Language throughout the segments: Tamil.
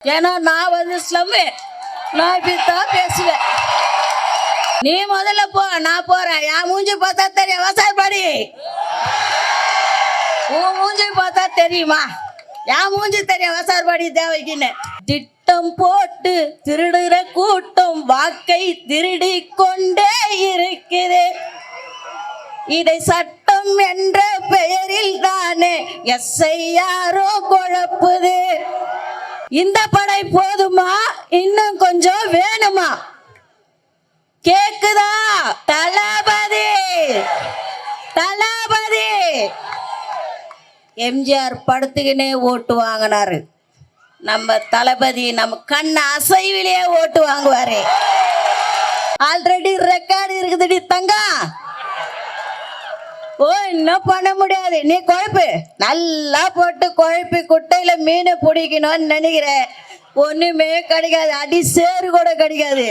ஏன்னா நான் வந்து ஸ்லம்மு, நான் இப்படித்தான் பேசுவேன். நீ முதல்ல போ, நான் போறேன். என் மூஞ்சி பார்த்தா தெரியும் விவசாயப்படி. உன் மூஞ்சி பார்த்தா தெரியுமா? என் மூஞ்சி தெரியும் விவசாயப்படி தேவைக்குன்னு. திட்டம் போட்டு திருடுற கூட்டம் வாக்கை திருடி கொண்டே இருக்குது. இதை சட்டம் என்ற பெயரில் தானே எஸ்ஐயாரோ குழப்புது. இந்த படை போதுமா, இன்னும் கொஞ்சம் வேணுமா? கேக்குதா? தளபதி தளபதி எம்ஜிஆர் படுத்துக்கினே ஓட்டு வாங்கினாரு. நம்ம தளபதி நம்ம கண் அசைவிலேயே ஓட்டு வாங்குவாரு. ஆல்ரெடி ரெக்கார்டு இருக்குதுடி தங்கா. ஓ இன்னும் பண்ண முடியாது. நீ குழப்பு நல்லா போட்டு குழப்பி குட்டையில மீனை பிடிக்கணும்னு நினைக்கிற. ஒண்ணுமே கிடைக்காது. அடி சேரு கூட கிடைக்காது.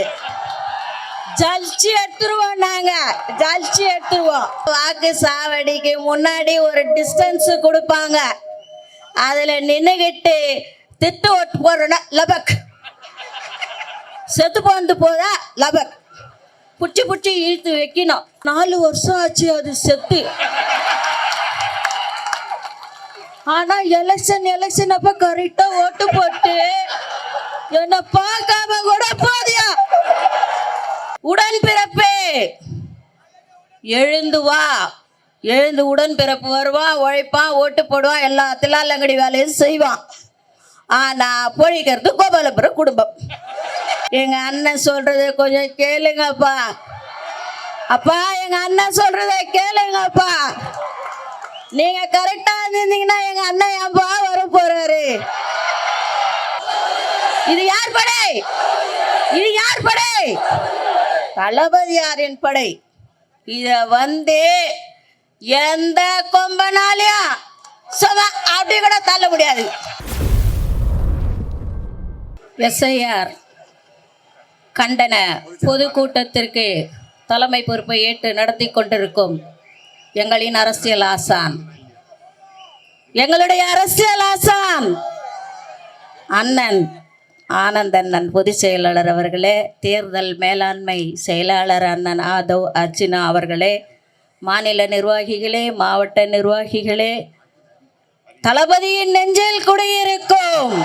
ஜல்ச்சி எடுத்துருவோம். நாங்க ஜல்ச்சி எடுத்துருவோம். வாக்கு சாவடிக்கு முன்னாடி ஒரு டிஸ்டன்ஸ் கொடுப்பாங்க. அதுல நின்னுகிட்டு திட்டு ஓட்டு போறோம்னா லபக், செத்து போந்து போதா லபக், புடிச்சு புடிச்சு இழுத்து வைக்கணும். 4 வருஷம் ஆச்சு அது செத்து. ஆனா எலெக்ஷன் அப்ப கரெக்டா ஓட்டு போட்டு என்ன பார்க்காம கூட போதியா. உடன்பிறப்பே எழுந்து வா. எழுந்து உடன்பிறப்பு வருவான், உழைப்பான், ஓட்டு போடுவான், எல்லா தில்லாலங்கடி வேலையும் செய்வான். ஆனா பொழிக்கிறது கோபாலபுரம் குடும்பம். எங்க அண்ணன் சொல்றத கொஞ்சம் கேளுங்கப்பா. அப்பா எங்க அண்ணன் சொல்றத கேளுங்கப்பா. நீங்க கரெக்டா இருந்தீங்கன்னா எங்க அண்ணன் ஏன்பா வர போறாரு? இது யார் படை? இது யார் படை? தளபதியாரின் படை. இத வந்து எந்த கொம்பனாலையும் அப்படி கூட தள்ள முடியாது. எஸ்ஐஆர் கண்டன பொதுக்கூட்டத்திற்கு தலைமை பொறுப்பை ஏற்று நடத்தி கொண்டிருக்கும் எங்களின் அரசியல் ஆசான், எங்களுடைய அரசியல் ஆசான் அண்ணன் ஆனந்தண்ணன் பொதுச் செயலாளர் அவர்களே, தேர்தல் மேலாண்மை செயலாளர் அண்ணன் ஆதவ் அர்ஜுனா அவர்களே, மாநில நிர்வாகிகளே, மாவட்ட நிர்வாகிகளே, தளபதியின் நெஞ்சில் குடியிருக்கும்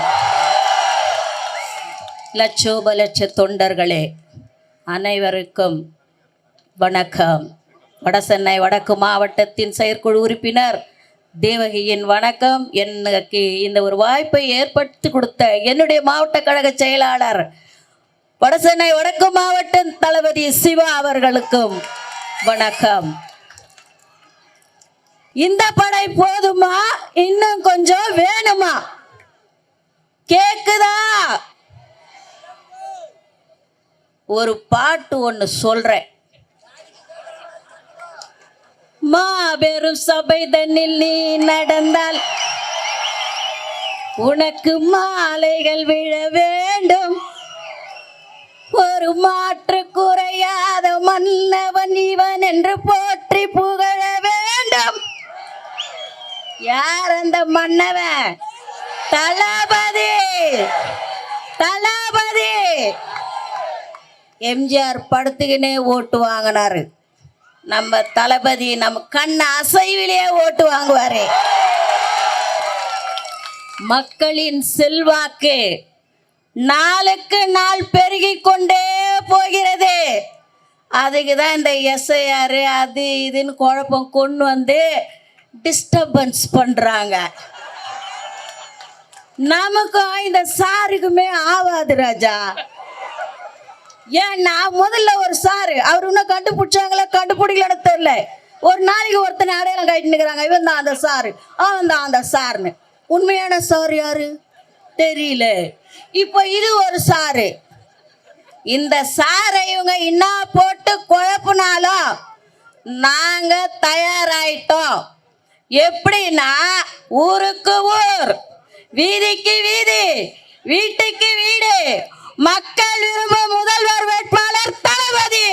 லட்சோப லட்ச தொண்டர்களே, அனைவருக்கும் வணக்கம். வடசென்னை வடக்கு மாவட்டத்தின் செயற்குழு உறுப்பினர் தேவகியின் வணக்கம். எனக்கு இந்த ஒரு வாய்ப்பை ஏற்படுத்தி கொடுத்த என்னுடைய மாவட்ட கழக செயலாளர் வடசென்னை வடக்கு மாவட்ட தளபதி சிவா அவர்களுக்கும் வணக்கம். இந்த படை போதுமா, இன்னும் கொஞ்சம் வேணுமா? கேக்குதா? ஒரு பாட்டு ஒன்று சொல்றேன். மாபெரும் சபை தன்னில் நீ நடந்தால் உனக்கு மாலைகள் விழ வேண்டும். ஒரு மாற்று குறையாத மன்னவன் இவன் என்று போற்றி புகழ வேண்டும். யார் அந்த மன்னவன்? தளபதி. தளபதி எம்ஜிஆர் படுத்துக்கினே ஓட்டு வாங்கினாரு. நம்ம தளபதி நம்ம கண் அசைவிலேயே ஓட்டு வாங்குவாரு. மக்களின் செல்வாக்கு நாளுக்கு நாள் பெருகி கொண்டே போகிறது. அதுக்கு தான் இந்த எஸ்ஐஆர் அது இதுன்னு குழப்பம் கொண்டு வந்து டிஸ்டர்பன்ஸ் பண்றாங்க. நமக்கும் இந்த சாருக்குமே ஆவாது ராஜா. ஏன் நான் முதல்ல ஒரு சாரு அவர் இன்னும் கண்டுபிடிச்சாங்களா கண்டுபிடிக்கலன்னு தெரியல. ஒரு நாளைக்கு ஒருத்தனை அடையாளம் கட்டிட்டு நிற்கிறாங்க. இவன் தான் அந்த சாரு, அவன் தான் அந்த சாருன்னு. உண்மையான சார் யாரு தெரியல. இப்போ இது ஒரு சாரு. இந்த சாரை இவங்க என்ன போட்டு குழப்பினாலும் நாங்க தயாராயிட்டோம். எப்படின்னா ஊருக்கு ஊர், வீதிக்கு வீதி, வீட்டுக்கு வீடு, மக்கள் விரும்பும் முதல்வர் வேட்பாளர் தளபதி.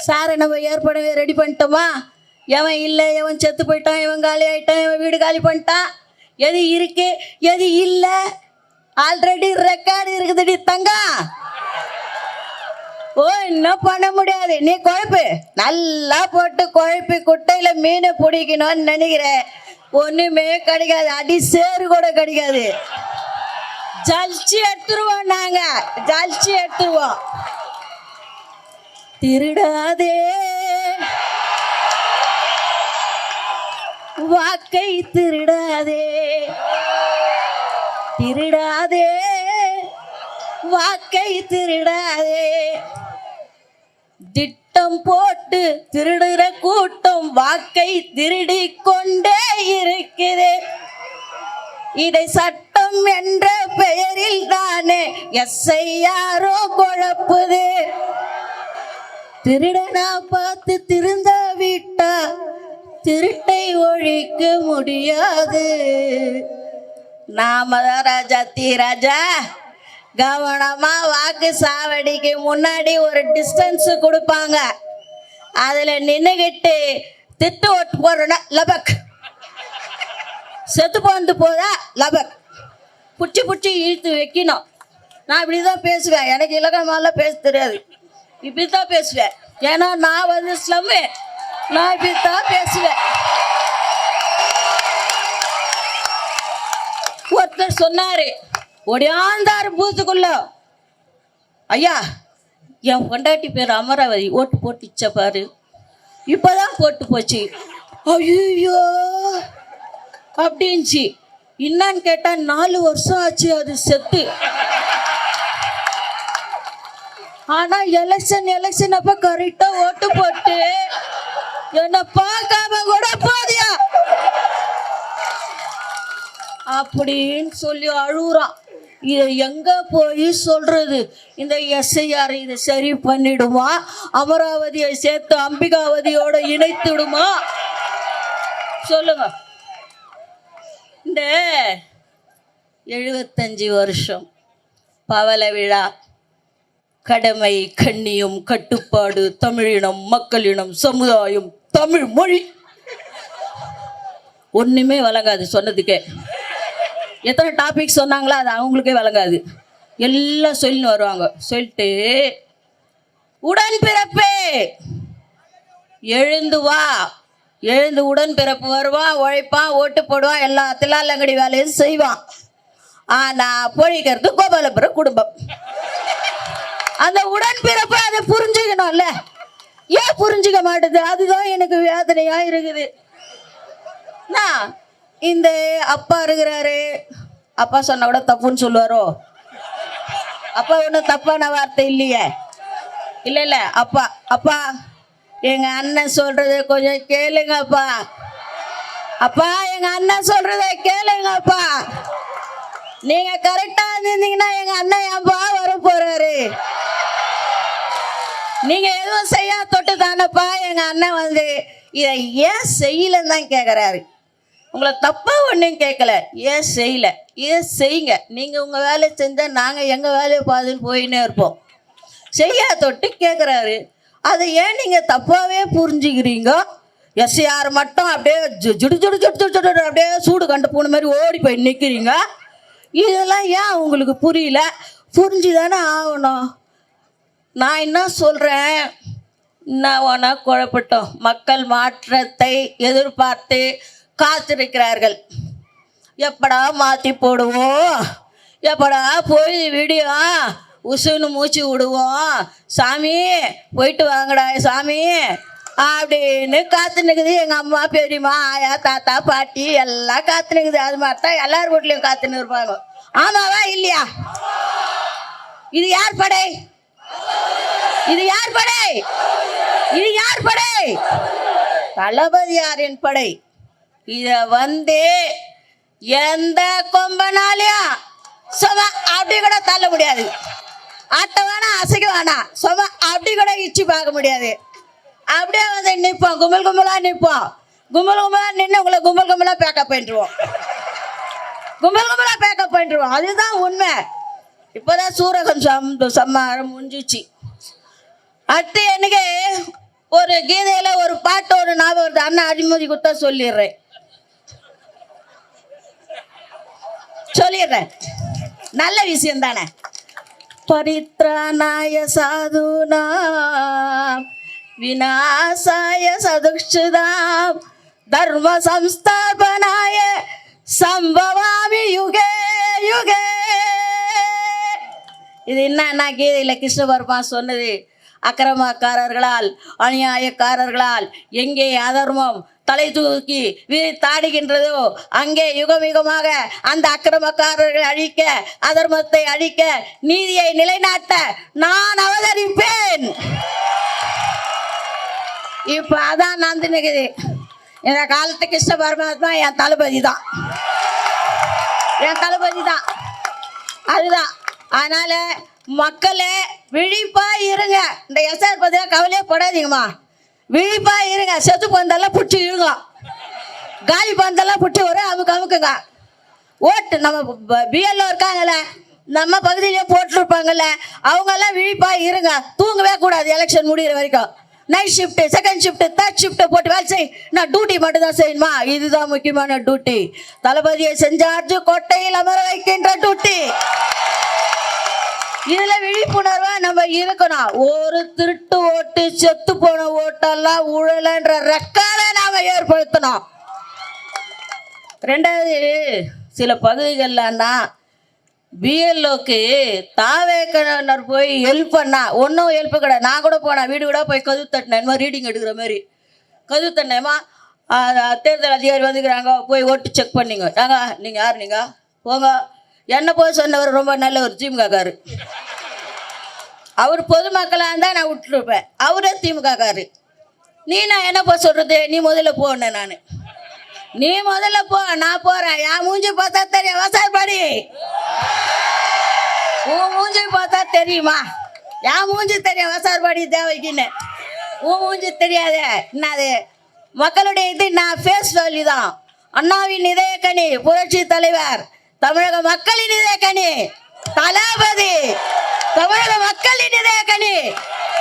சாரை நம்ம ஏற்கனவே ரெடி பண்ணிட்டோமா? எவன் இல்லை, எவன் செத்து போயிட்டான், எவன் காலி ஆயிட்டான், எவன் வீடு காலி பண்ணிட்டான், எது இருக்கு எது இல்லை ஆல்ரெடி ரெக்கார்டு இருக்குதுடி தங்கம். ஓ இன்னும் பண்ண முடியாது. நீ குழப்பு நல்லா போட்டு குழப்பி குட்டையில மீனை பிடிக்கணும்னு நினைக்கிற, ஒண்ணுமே கிடைக்காது. அடி சேரு கூட கிடைக்காது. ஜலிச்சு எடுத்துருவோம், நாங்க ஜலிச்சு எடுத்துருவோம். திருடாதே வாக்கை திருடாதே, திருடாதே வாக்கை திருடாதே. திட்டம் போட்டு திருடுற கூட்டம் வாக்கை திருடி கொண்டே இருக்குது. இதை சட்டம் என்ற பெயரில் தானே எஸ்ஐஆரோ குழப்புது. திருடனா பார்த்து திருந்த விட்டா திருட்டை ஒழிக்க முடியாது. நாமதான் ராஜா தீராஜா கவனமா வாக்கு சாவடிக்கு முன்னாடி ஒரு டிஸ்டன்ஸ் கொடுப்பாங்க. அதுல நின்னுகிட்டு திட்டு ஓட்டு போடுறா லபக், செத்து போந்து போதா லபக், புடிச்சு புடிச்சு இழுத்து வைக்கணும். நான் இப்படிதான் பேசுவேன். எனக்கு இலக்கணமாலாம் பேச தெரியாது, இப்படித்தான் பேசுவேன். ஏன்னா நான் வந்து ஸ்லம்மு, நான் இப்படித்தான் பேசுவேன். ஒருத்தர் சொன்னாரு, ஒடியாந்தாரு பூத்துக்குள்ள, ஐயா என் பொண்டாட்டி பேர் அமராவதி, ஓட்டு போட்டுச்ச பாரு, இப்பதான் போட்டு போச்சு. ஐயோ அப்படின்ச்சு. என்னன்னு கேட்டா 4 வருஷம் ஆச்சு அது செத்து. ஆனா எலெக்ஷன் அப்ப கரெக்டா ஓட்டு போட்டு என்ன பார்க்காம கூட போதியா அப்படின்னு சொல்லி அழுகுறான். இதை எங்க போய் சொல்றது? இந்த எஸ்ஐஆர் இதை சரி பண்ணிடுமா? அமராவதியை சேர்த்து அம்பிகாவதியோட இணைத்துடுமா? சொல்லுங்க. இந்த 75 வருஷம் பவள விழா, கடமை கண்ணியம் கட்டுப்பாடு தமிழினம் மக்களினம் சமுதாயம் தமிழ் மொழி, ஒண்ணுமே வழங்காது சொன்னதுக்கே. எத்தனை டாபிக் சொன்னாங்களோ அது அவங்களுக்கே வழங்காது. எல்லாம் சொல்லின்னு வருவாங்க. சொல்லிட்டு உடன்பிறப்பே எழுந்து வா, எழுந்து உடன்பிறப்பு வருவான், உழைப்பான், ஓட்டு போடுவான், எல்லா தில்லாலங்கடி வேலையும் செய்வான். ஆனா பொழிக்கிறது கோபாலபுரம் குடும்பம். அந்த உடன்பிறப்பை அதை புரிஞ்சுக்கணும்ல, ஏன் புரிஞ்சுக்க மாட்டேது? அதுதான் எனக்கு வேதனையா இருக்குது. நான் இந்த அப்பா இருக்கிறாரு, அப்பா சொன்ன கூட தப்புன்னு சொல்லுவாரோ? அப்பா ஒன்றும் தப்பான வார்த்தை இல்லையே. இல்ல அப்பா, அப்பா எங்க அண்ணன் சொல்றத கொஞ்சம் கேளுங்கப்பா, அப்பா எங்க அண்ணன் சொல்றத கேளுங்கப்பா. நீங்க கரெக்டா இருந்தீங்கன்னா எங்க அண்ணன் ஏன்பா வர போறாரு? நீங்க எதுவும் செய்ய தொட்டு தானப்பா எங்க அண்ணன் வந்து இதை ஏன் செய்யலன்னு தான் கேட்குறாரு. உங்களை தப்பா ஒன்றும் கேட்கல, ஏன் செய்யல, ஏன் செய்யுங்க. நீங்க உங்க வேலையை செஞ்சா நாங்க எங்க வேலையை பார்த்துன்னு போயின்னே இருப்போம். செய்ய தொட்டு கேட்குறாரு. அதை ஏன் நீங்க தப்பாவே புரிஞ்சுக்கிறீங்க? எஸ்ஆர் மட்டும் அப்படியே ஜுடு ஜுடு ஜுடு ஜுடு அப்படியே சூடு கண்டு போன மாதிரி ஓடி போய் நிற்கிறீங்க. இதெல்லாம் ஏன் உங்களுக்கு புரியல? புரிஞ்சுதானே ஆகணும். நான் என்ன சொல்கிறேன், என்ன வேணா குழப்பட்டோம். மக்கள் மாற்றத்தை எதிர்பார்த்து காத்திருக்கிறார்கள். எப்படா மாற்றி போடுவோம், எப்படா போய் விடியோ உசுன்னு மூச்சு விடுவோம், சாமி போயிட்டு வாங்கடா சாமி அப்படின்னு காத்து நிற்குது. எங்கள் அம்மா பெரியம்மா ஆயா தாத்தா பாட்டி எல்லாம் காத்து நிற்குது. அது மாதிரி தான் எல்லார் வீட்லையும் காத்துன்னு இருப்பாங்க. ஆமாவா இல்லையா? இது யார் படை? இது யார் படை? இது யார் படை? தளபதியாரின் படை. இத வந்து எந்த கொம்பனாலையும் சும்மா அப்படி கூட தள்ள முடியாது. ஆட்ட வேணா அசைக்க வேணாம், சும்மா அப்படி கூட இச்சு பார்க்க முடியாது. அப்படியே வந்து நிற்போம், கும்பல் கும்பலா நிற்போம். கும்பல் கும்பலா நின்று உங்களை கும்பல் கும்பலா பேக்கப் பண்ணிடுவோம், கும்பல் கும்பலா பேக்கப் பண்ணிடுவோம். அதுதான் உண்மை. இப்போதான் சூரகம் சம்மாரம் முடிஞ்சிச்சு. அடுத்து எனக்கு ஒரு கீதையில ஒரு பாட்டு ஒரு ஞாபகம் வருது. அண்ணன் அடிமொழி கொடுத்தா சொல்லிடுறேன். சொல்லிடுறேன், நல்ல விஷயம் தானே. பரித்ராணாய சாதுனாம் விநாசாய சதுஷ்டுதாம் தர்ம சம்ஸ்தாபனாய சம்பவாமி யுகே யுகே. இது என்ன கீதையில் கிருஷ்ண பரமாத்மா சொன்னது. அக்கிரமக்காரர்களால் அநியாயக்காரர்களால் எங்கே அதர்மம் தலை தூக்கி தாடுகின்றதோ அங்கே யுகமிகமாக அந்த அக்கிரமக்காரர்கள் அழிக்க, அதர்மத்தை அழிக்க, நீதியை நிலைநாட்ட நான் அவதரிப்பேன். இப்ப அதான் நடந்துனுக்குது. இந்த காலத்து கிருஷ்ண பரமாத்மா என் தளபதி தான், என் தளபதி தான். அதுதான். அதனால மக்களே விழிப்பா இருங்க. இந்த எஸ்ஆர் பத்தியா கவலையே படாதீங்கம்மா, விழிப்பா இருங்க. செத்து பந்தெல்லாம் பிடிச்சி இருங்க, காலி பந்தெல்லாம் பிடிச்சி ஒரு அமுக்குங்க. ஓட்டு நம்ம பிஎல்ஓ இருக்காங்கல்ல, நம்ம பகுதியிலே போட்டுருப்பாங்கல்ல, அவங்கெல்லாம் விழிப்பா இருங்க. தூங்கவே கூடாது எலெக்ஷன் முடிகிற வரைக்கும். Night shift, second shift, third shift போட்டு வேலை செய். நான் டியூட்டி மட்டும் தான் செய்யணுமா? இதுதான் முக்கியமான டியூட்டி. தளபதியை செஞ்சார்ஜு கோட்டையில் அமர வைக்கின்ற டியூட்டி. இதுல விழிப்புணர்வா நம்ம இருக்கணும். ஒரு திருட்டு ஓட்டு, செத்து போன ஓட்டெல்லாம் ஊழலன்ற ரெக்கார்டை நாம ஏற்படுத்தணும். ரெண்டாவது, சில பகுதிகள்லன்னா பிஎல்ஓக்கு தாவேக்கனர் போய் ஹெல்ப் பண்ணா ஒன்றும் ஹெல்ப் கிடையாது. நான் கூட போனேன், வீடு கூட போய் கதவு தட்டினேன், மாதிரி ரீடிங் எடுக்கிற மாதிரி கதவு தட்டினேம்மா. தேர்தல் அதிகாரி வந்துக்கிறாங்க, போய் ஓட்டு செக் பண்ணிங்க. நீங்கள் யார்? நீங்கள் போங்க. என்ன போய் சொன்னவர் ரொம்ப நல்ல ஒரு திமுககாரு. அவர் பொதுமக்களாக இருந்தால் நான் விட்டுருப்பேன், அவரே திமுககாரு. நான் என்ன போய் சொல்கிறது? நீ முதல்ல போனேன். நீ முதல்ல போ, நான் போகிறேன். என் மூஞ்சி பார்த்தா தெரியும் விவசாயப்படி. உன் மூஞ்சி பார்த்தா தெரியுமா? என் மூஞ்சி தெரியும் விவசாயப்படி தேவைக்குன்னு. உன் மூஞ்சி தெரியாது. என்னது மக்களுடைய இது? நான் ஃபேஸ் வேல்யூ தான். அண்ணாவின் இதயக்கனி புரட்சி தலைவர், தமிழக மக்களின் இதயக்கனி தளபதி, தமிழக மக்களின் இதயக்கனி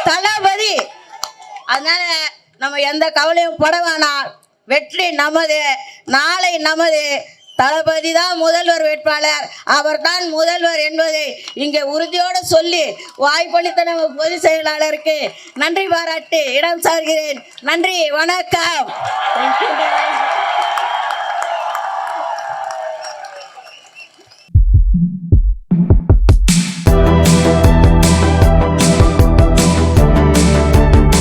தளபதி. அதனால நம்ம எந்த கவலையும் பட வேணாம். வெற்றி நமது, நாளை நமது. தளபதி தான் முதல்வர் வேட்பாளர், அவர் தான் முதல்வர் என்பதை இங்கே உறுதியோடு சொல்லி வாய்ப்பளித்த நம்ம பொதுச் செயலாளருக்கு நன்றி பாராட்டி இடம் சார்கிறேன். நன்றி, வணக்கம்.